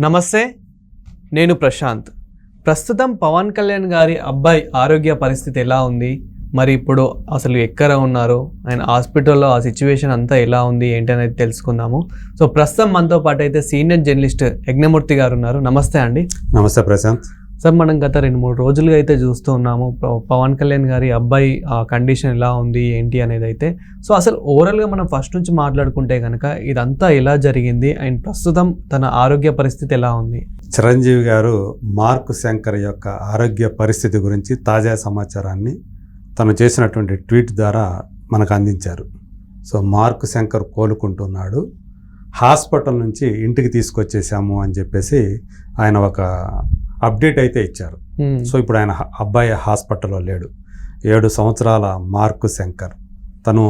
నమస్తే, నేను ప్రశాంత్. ప్రస్తుతం పవన్ కళ్యాణ్ గారి అబ్బాయి ఆరోగ్య పరిస్థితి ఎలా ఉంది, మరి ఇప్పుడు అసలు ఎక్కడ ఉన్నారు, ఆయన హాస్పిటల్లో ఆ సిచ్యువేషన్ అంతా ఎలా ఉంది ఏంటి అనేది తెలుసుకుందాము. సో ప్రస్తుతం మనతో పాటు అయితే సీనియర్ జర్నలిస్ట్ యజ్ఞమూర్తి గారు ఉన్నారు. నమస్తే అండి. నమస్తే ప్రశాంత్. సార్, మనం గత 2-3 రోజులుగా అయితే చూస్తూ ఉన్నాము పవన్ కళ్యాణ్ గారి అబ్బాయి కండిషన్ ఎలా ఉంది ఏంటి అనేది అయితే. సో అసలు ఓవరాల్గా మనం ఫస్ట్ నుంచి మాట్లాడుకుంటే కనుక ఇదంతా ఎలా జరిగింది అండ్ ప్రస్తుతం తన ఆరోగ్య పరిస్థితి ఎలా ఉంది? చిరంజీవి గారు మార్క్ శంకర్ యొక్క ఆరోగ్య పరిస్థితి గురించి తాజా సమాచారాన్ని తను చేసినటువంటి ట్వీట్ ద్వారా మనకు అందించారు. సో మార్క్ శంకర్ కోలుకుంటున్నాడు, హాస్పిటల్ నుంచి ఇంటికి తీసుకొచ్చేసాము అని చెప్పేసి ఆయన ఒక అప్డేట్ అయితే ఇచ్చారు. సో ఇప్పుడు ఆయన అబ్బాయి హాస్పిటల్లో లేడు. 7 సంవత్సరాల మార్క్ శంకర్ తను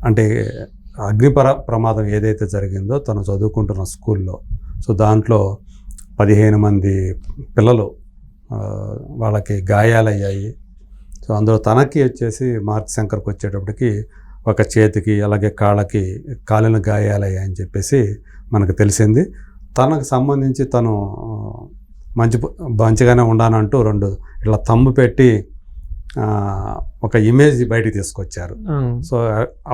అంటే ప్రమాదం ఏదైతే జరిగిందో తను చదువుకుంటున్న స్కూల్లో, సో దాంట్లో 15 మంది పిల్లలు వాళ్ళకి గాయాలయ్యాయి. సో అందులో తనకి వచ్చేసి మార్క్ శంకర్కి వచ్చేటప్పటికి ఒక చేతికి అలాగే కాళ్ళకి కాలిన గాయాలయ్యాయని చెప్పేసి మనకు తెలిసింది. తనకు సంబంధించి తను మంచిగానే ఉండానంటూ 2 ఇట్లా తమ్ము పెట్టి ఒక ఇమేజ్ బయటికి తీసుకొచ్చారు. సో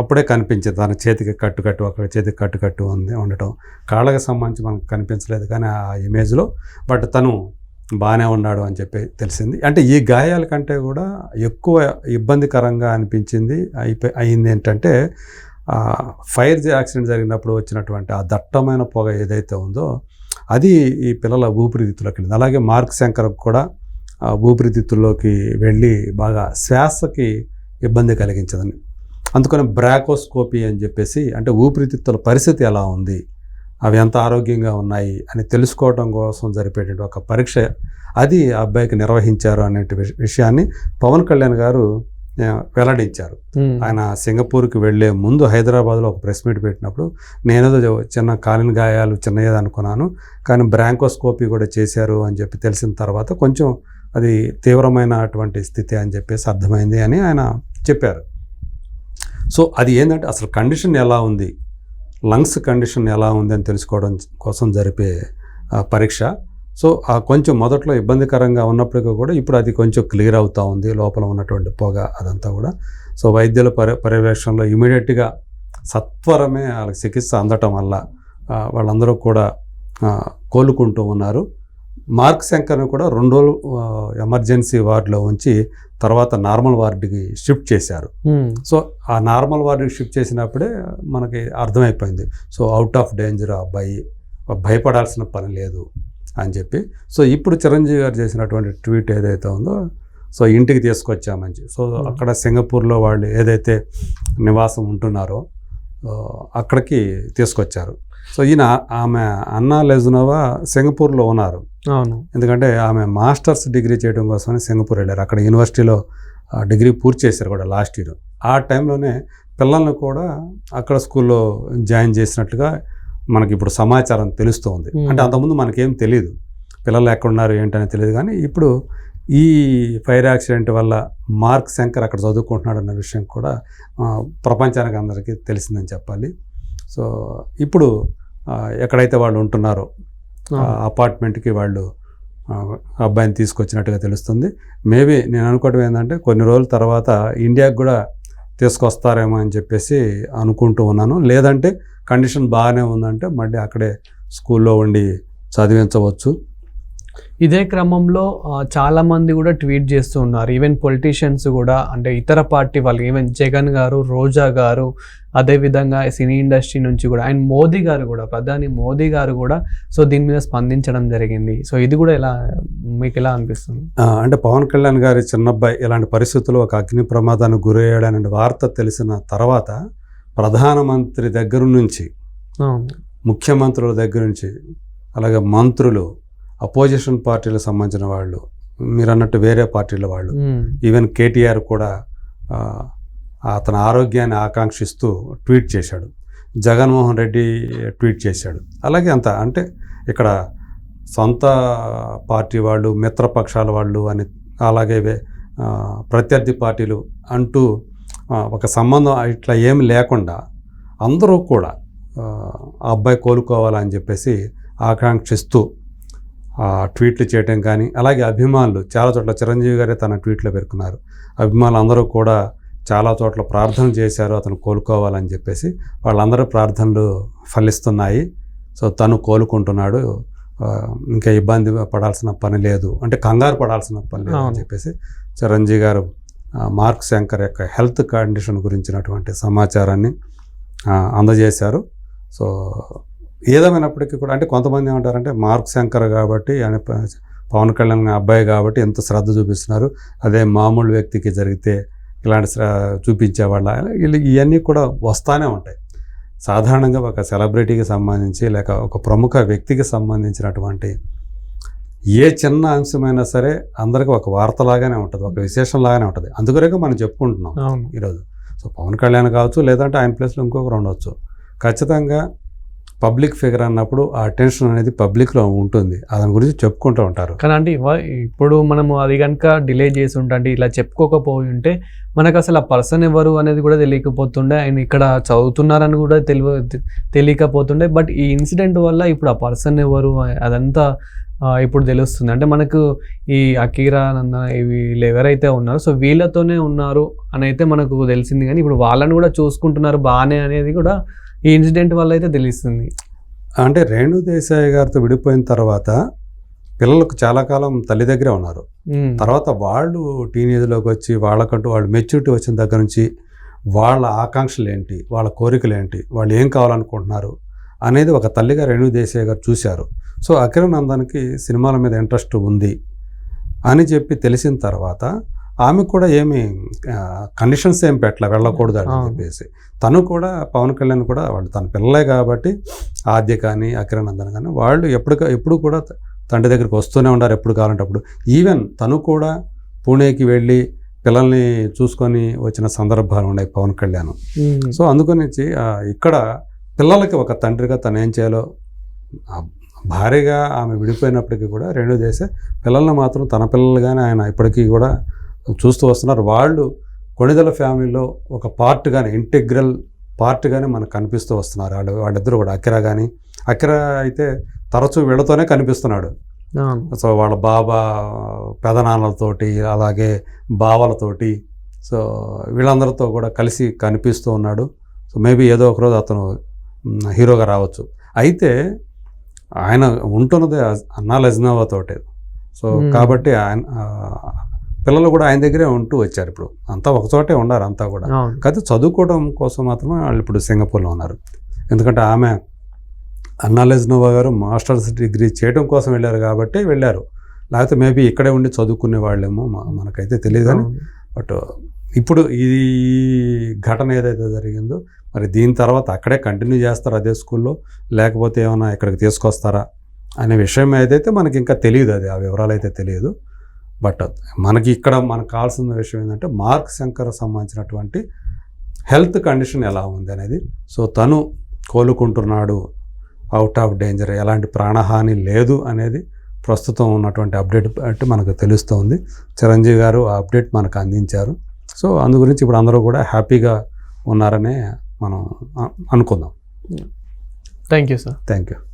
అప్పుడే కనిపించింది తన చేతికి కట్టు ఒక చేతికి కట్టు ఉండటం, కాళ్ళకి సంబంధించి మనకు కనిపించలేదు కానీ ఆ ఇమేజ్లో. బట్ తను బాగానే ఉన్నాడు అని చెప్పి తెలిసింది. అంటే ఈ గాయాల కంటే కూడా ఎక్కువ ఇబ్బందికరంగా అనిపించింది అయింది ఏంటంటే ఫైర్ యాక్సిడెంట్ జరిగినప్పుడు వచ్చినటువంటి ఆ దట్టమైన పొగ ఏదైతే ఉందో అది ఈ పిల్లల ఊపిరితిత్తులోకి వెళ్ళింది. అలాగే మార్క్ శంకర్ కూడా ఊపిరితిత్తుల్లోకి వెళ్ళి బాగా శ్వాసకి ఇబ్బంది కలిగించదని, అందుకని బ్రాకోస్కోపీ అని చెప్పేసి అంటే ఊపిరితిత్తుల పరిస్థితి ఎలా ఉంది, అవి ఎంత ఆరోగ్యంగా ఉన్నాయి అని తెలుసుకోవడం కోసం జరిపేటువంటి ఒక పరీక్ష అది ఆ అబ్బాయికి నిర్వహించారు అనే విషయాన్ని పవన్ కళ్యాణ్ గారు వెల్లడించారు. ఆయన సింగపూర్కి వెళ్లే ముందు హైదరాబాద్లో ఒక ప్రెస్ మీట్ పెట్టినప్పుడు నేనేదో చిన్న కాలిన గాయాలు చిన్నది అనుకున్నాను, కానీ బ్రాంకోస్కోపీ కూడా చేశారు అని చెప్పి తెలిసిన తర్వాత కొంచెం అది తీవ్రమైనటువంటి స్థితి అని చెప్పేసి అర్థమైంది అని ఆయన చెప్పారు. సో అది ఏంటంటే అసలు కండిషన్ ఎలా ఉంది, లంగ్స్ కండిషన్ ఎలా ఉంది అని తెలుసుకోవడం కోసం జరిపే పరీక్ష. సో ఆ కొంచెం మొదట్లో ఇబ్బందికరంగా ఉన్నప్పటికీ కూడా ఇప్పుడు అది కొంచెం క్లియర్ అవుతూ ఉంది, లోపల ఉన్నటువంటి పొగ అదంతా కూడా. సో వైద్యుల పర్యవేక్షణలో ఇమీడియట్గా సత్వరమే వాళ్ళకి చికిత్స అందటం వల్ల వాళ్ళందరూ కూడా కోలుకుంటూ ఉన్నారు. మార్క్ శంకర్ని కూడా 2 రోజులు ఎమర్జెన్సీ వార్డులో ఉంచి తర్వాత నార్మల్ వార్డుకి షిఫ్ట్ చేశారు. సో ఆ నార్మల్ వార్డుకి షిఫ్ట్ చేసినప్పుడే మనకి అర్థమైపోయింది, సో అవుట్ ఆఫ్ డేంజర్, అబ్బాయి భయపడాల్సిన పని లేదు అని చెప్పి. సో ఇప్పుడు చిరంజీవి గారు చేసినటువంటి ట్వీట్ ఏదైతే ఉందో, సో ఇంటికి తీసుకొచ్చామని, సో అక్కడ సింగపూర్లో వాళ్ళు ఏదైతే నివాసం ఉంటున్నారో అక్కడికి తీసుకొచ్చారు. సో ఆమె అన్నా లెజునోవా సింగపూర్లో ఉన్నారు. అవును, ఎందుకంటే ఆమె మాస్టర్స్ డిగ్రీ చేయడం కోసమని సింగపూర్ వెళ్ళారు. అక్కడ యూనివర్సిటీలో డిగ్రీ పూర్తి చేశారు కూడా లాస్ట్ ఇయర్. ఆ టైంలోనే పిల్లల్ని కూడా అక్కడ స్కూల్లో జాయిన్ చేసినట్లుగా మనకి ఇప్పుడు సమాచారం తెలుస్తూ ఉంది. అంటే అంతకుముందు మనకేం తెలియదు, పిల్లలు ఎక్కడున్నారు ఏంటని తెలియదు, కానీ ఇప్పుడు ఈ ఫైర్ యాక్సిడెంట్ వల్ల మార్క్ శంకర్ అక్కడ చదువుకుంటున్నాడు అన్న విషయం కూడా ప్రపంచానికి అందరికీ తెలిసిందని చెప్పాలి. సో ఇప్పుడు ఎక్కడైతే వాళ్ళు ఉంటున్నారో అపార్ట్మెంట్కి వాళ్ళు అబ్బాయిని తీసుకొచ్చినట్టుగా తెలుస్తుంది. మేబీ నేను అనుకోవడం ఏంటంటే కొన్ని రోజుల తర్వాత ఇండియాకి కూడా తీసుకొస్తారేమో అని చెప్పేసి అనుకుంటూ ఉన్నాను. లేదంటే కండిషన్ బాగానే ఉందంటే మళ్ళీ అక్కడే స్కూల్లో ఉండి చదివించవచ్చు. ఇదే క్రమంలో చాలామంది కూడా ట్వీట్ చేస్తూ ఉన్నారు, ఈవెన్ పొలిటీషియన్స్ కూడా, అంటే ఇతర పార్టీ వాళ్ళు, ఈవెన్ జగన్ గారు, రోజా గారు, అదేవిధంగా సినీ ఇండస్ట్రీ నుంచి కూడా, అండ్ మోదీ గారు కూడా, ప్రధాని మోదీ గారు కూడా సో దీని మీద స్పందించడం జరిగింది. సో ఇది కూడా మీకు ఎలా అనిపిస్తుంది? అంటే పవన్ కళ్యాణ్ గారి చిన్నబ్బాయి ఇలాంటి పరిస్థితుల్లో ఒక అగ్ని ప్రమాదానికి గురయ్యాడనే వార్త తెలిసిన తర్వాత ప్రధానమంత్రి దగ్గర నుంచి, ముఖ్యమంత్రుల దగ్గర నుంచి, అలాగే మంత్రులు, అపోజిషన్ పార్టీలకు సంబంధించిన వాళ్ళు, మీరు అన్నట్టు వేరే పార్టీల వాళ్ళు, ఈవెన్ కేటీఆర్ కూడా అతని ఆరోగ్యాన్ని ఆకాంక్షిస్తూ ట్వీట్ చేశాడు. జగన్మోహన్ రెడ్డి ట్వీట్ చేశాడు. అలాగే అంటే ఇక్కడ సొంత పార్టీ వాళ్ళు, మిత్రపక్షాల వాళ్ళు అని, అలాగే ప్రత్యర్థి పార్టీలు అంటూ ఒక సంబంధం ఇట్లా ఏమి లేకుండా అందరూ కూడా ఆ అబ్బాయి కోలుకోవాలని చెప్పేసి ఆకాంక్షిస్తూ ట్వీట్లు చేయటం కానీ, అలాగే అభిమానులు చాలా చోట్ల చిరంజీవి గారే తన ట్వీట్లో పేర్కొన్నారు. అభిమానులు అందరూ కూడా చాలా చోట్ల ప్రార్థనలు చేశారు అతను కోలుకోవాలని చెప్పేసి. వాళ్ళందరూ ప్రార్థనలు ఫలిస్తున్నాయి. సో తను కోలుకుంటున్నాడు, ఇంకా ఇబ్బంది పడాల్సిన పని లేదు, అంటే కంగారు పడాల్సిన పని లేదు అని చెప్పేసి చిరంజీవి గారు మార్క్ శంకర్ యొక్క హెల్త్ కండిషన్ గురించినటువంటి సమాచారాన్ని అందజేశారు. సో ఏదేమైనప్పటికీ కూడా, అంటే కొంతమంది ఏమంటారంటే మార్క్ శంకర్ కాబట్టి ఆయన పవన్ కళ్యాణ్ అబ్బాయి కాబట్టి ఎంత శ్రద్ధ చూపిస్తున్నారు, అదే మామూలు వ్యక్తికి జరిగితే ఇలాంటి చూపించేవాళ్ళ, ఇవన్నీ కూడా వస్తానే ఉంటాయి. సాధారణంగా ఒక సెలబ్రిటీకి సంబంధించి లేక ఒక ప్రముఖ వ్యక్తికి సంబంధించినటువంటి ఏ చిన్న అంశమైనా సరే అందరికీ ఒక వార్తలాగానే ఉంటుంది, ఒక విశేషంలాగానే ఉంటుంది. అందుకనే మనం చెప్పుకుంటున్నాం ఈరోజు. సో పవన్ కళ్యాణ్ కావచ్చు, లేదంటే ఆయన ప్లేస్లో ఇంకొకరు ఉండవచ్చు. ఖచ్చితంగా పబ్లిక్ ఫిగర్ అన్నప్పుడు ఆ అటెన్షన్ అనేది పబ్లిక్లో ఉంటుంది, దాని గురించి చెప్పుకుంటూ ఉంటారు. కానీ అంటే ఇప్పుడు మనము అది కనుక డిలే చేసి ఉంటే, ఇలా చెప్పుకోకపోయి ఉంటే మనకు అసలు ఆ పర్సన్ ఎవరు అనేది కూడా తెలియకపోతుండే, ఆయన ఇక్కడ చదువుతున్నారని కూడా తెలియకపోతుండే. బట్ ఈ ఇన్సిడెంట్ వల్ల ఇప్పుడు ఆ పర్సన్ ఎవరు అదంతా ఇప్పుడు తెలుస్తుంది. అంటే మనకు ఈ అకీరా నందన వీళ్ళు ఎవరైతే ఉన్నారో సో వీళ్ళతోనే ఉన్నారు అని అయితే మనకు తెలిసింది. కానీ ఇప్పుడు వాళ్ళని కూడా చూసుకుంటున్నారు బాగానే అనేది కూడా ఈ ఇన్సిడెంట్ వల్ల అయితే తెలుస్తుంది. అంటే రేణు దేశాయ్ గారితో విడిపోయిన తర్వాత పిల్లలకు చాలా కాలం తల్లి దగ్గరే ఉన్నారు. తర్వాత వాళ్ళు టీనేజ్లోకి వచ్చి వాళ్ళకంటూ వాళ్ళు మెచ్యూరిటీ వచ్చిన దగ్గర నుంచి వాళ్ళ ఆకాంక్షలు ఏంటి, వాళ్ళ కోరికలు ఏంటి, వాళ్ళు ఏం కావాలనుకుంటున్నారు అనేది ఒక తల్లిగా రేణు దేశాయ్ గారు చూశారు. సో అకిరా నందన్కి సినిమాల మీద ఇంట్రెస్ట్ ఉంది అని చెప్పి తెలిసిన తర్వాత ఆమె కూడా ఏమి కండిషన్స్ ఏం పెట్టలే, వెళ్ళకూడదు అని చెప్పేసి. తను కూడా పవన్ కళ్యాణ్ కూడా వాళ్ళు తన పిల్లలే కాబట్టి ఆద్య కానీ అకిరా నందన్ కానీ వాళ్ళు ఎప్పుడు కూడా తండ్రి దగ్గరికి వస్తూనే ఉన్నారు, ఎప్పుడు కావాలంటే అప్పుడు. ఈవెన్ తను కూడా పూణేకి వెళ్ళి పిల్లల్ని చూసుకొని వచ్చిన సందర్భాలు ఉన్నాయి పవన్ కళ్యాణ్. సో అందుకని ఇక్కడ పిల్లలకి ఒక తండ్రిగా తను ఏం చేయాలో, భారీగా ఆమె విడిపోయినప్పటికీ కూడా రేణు దేశాయ్ పిల్లల్ని మాత్రం తన పిల్లలుగానే ఆయన ఇప్పటికీ కూడా చూస్తూ వస్తున్నారు. వాళ్ళు కొణిదెల ఫ్యామిలీలో ఒక పార్ట్గానే, ఇంటిగ్రల్ పార్ట్గానే మనకు కనిపిస్తూ వస్తున్నారు. వాళ్ళిద్దరూ కూడా అకిరా అయితే తరచూ వీళ్ళతోనే కనిపిస్తున్నాడు. సో వాళ్ళ బాబా పెదనాన్నలతోటి అలాగే బావలతోటి సో వీళ్ళందరితో కూడా కలిసి కనిపిస్తూ ఉన్నాడు. సో మేబీ ఏదో ఒకరోజు అతను హీరోగా రావచ్చు. అయితే ఆయన ఉంటున్నది అన్నా లజ్నావాతోటే. సో కాబట్టి ఆయన పిల్లలు కూడా ఆయన దగ్గరే ఉంటూ వచ్చారు. ఇప్పుడు అంతా ఒకచోటే ఉన్నారు అంతా కూడా. కాకపోతే చదువుకోవడం కోసం మాత్రమే వాళ్ళు ఇప్పుడు సింగపూర్లో ఉన్నారు. ఎందుకంటే ఆమె అన్నా లజ్నోవా గారు మాస్టర్స్ డిగ్రీ చేయడం కోసం వెళ్ళారు కాబట్టి వెళ్ళారు, లేకపోతే మేబీ ఇక్కడే ఉండి చదువుకునే వాళ్ళేమో మనకైతే తెలియదు. కానీ బట్ ఇప్పుడు ఈ ఘటన ఏదైతే జరిగిందో మరి దీని తర్వాత అక్కడే కంటిన్యూ చేస్తారా అదే స్కూల్లో, లేకపోతే ఏమైనా ఇక్కడికి తీసుకొస్తారా అనే విషయం ఏదైతే మనకి ఇంకా తెలియదు, అది ఆ వివరాలు అయితే తెలియదు. బట్ మనకి కావాల్సిన విషయం ఏంటంటే మార్క్ శంకర్ సంబంధించినటువంటి హెల్త్ కండిషన్ ఎలా ఉంది అనేది. సో తను కోలుకుంటున్నాడు, అవుట్ ఆఫ్ డేంజర్, ఎలాంటి ప్రాణహాని లేదు అనేది ప్రస్తుతం ఉన్నటువంటి అప్డేట్ బట్టి మనకు తెలుస్తుంది. చిరంజీవి గారు ఆ అప్డేట్ మనకు అందించారు. సో అందు గురించి ఇప్పుడు అందరూ కూడా హ్యాపీగా ఉన్నారనే మనం అనుకుందాం. Thank you sir. Thank you.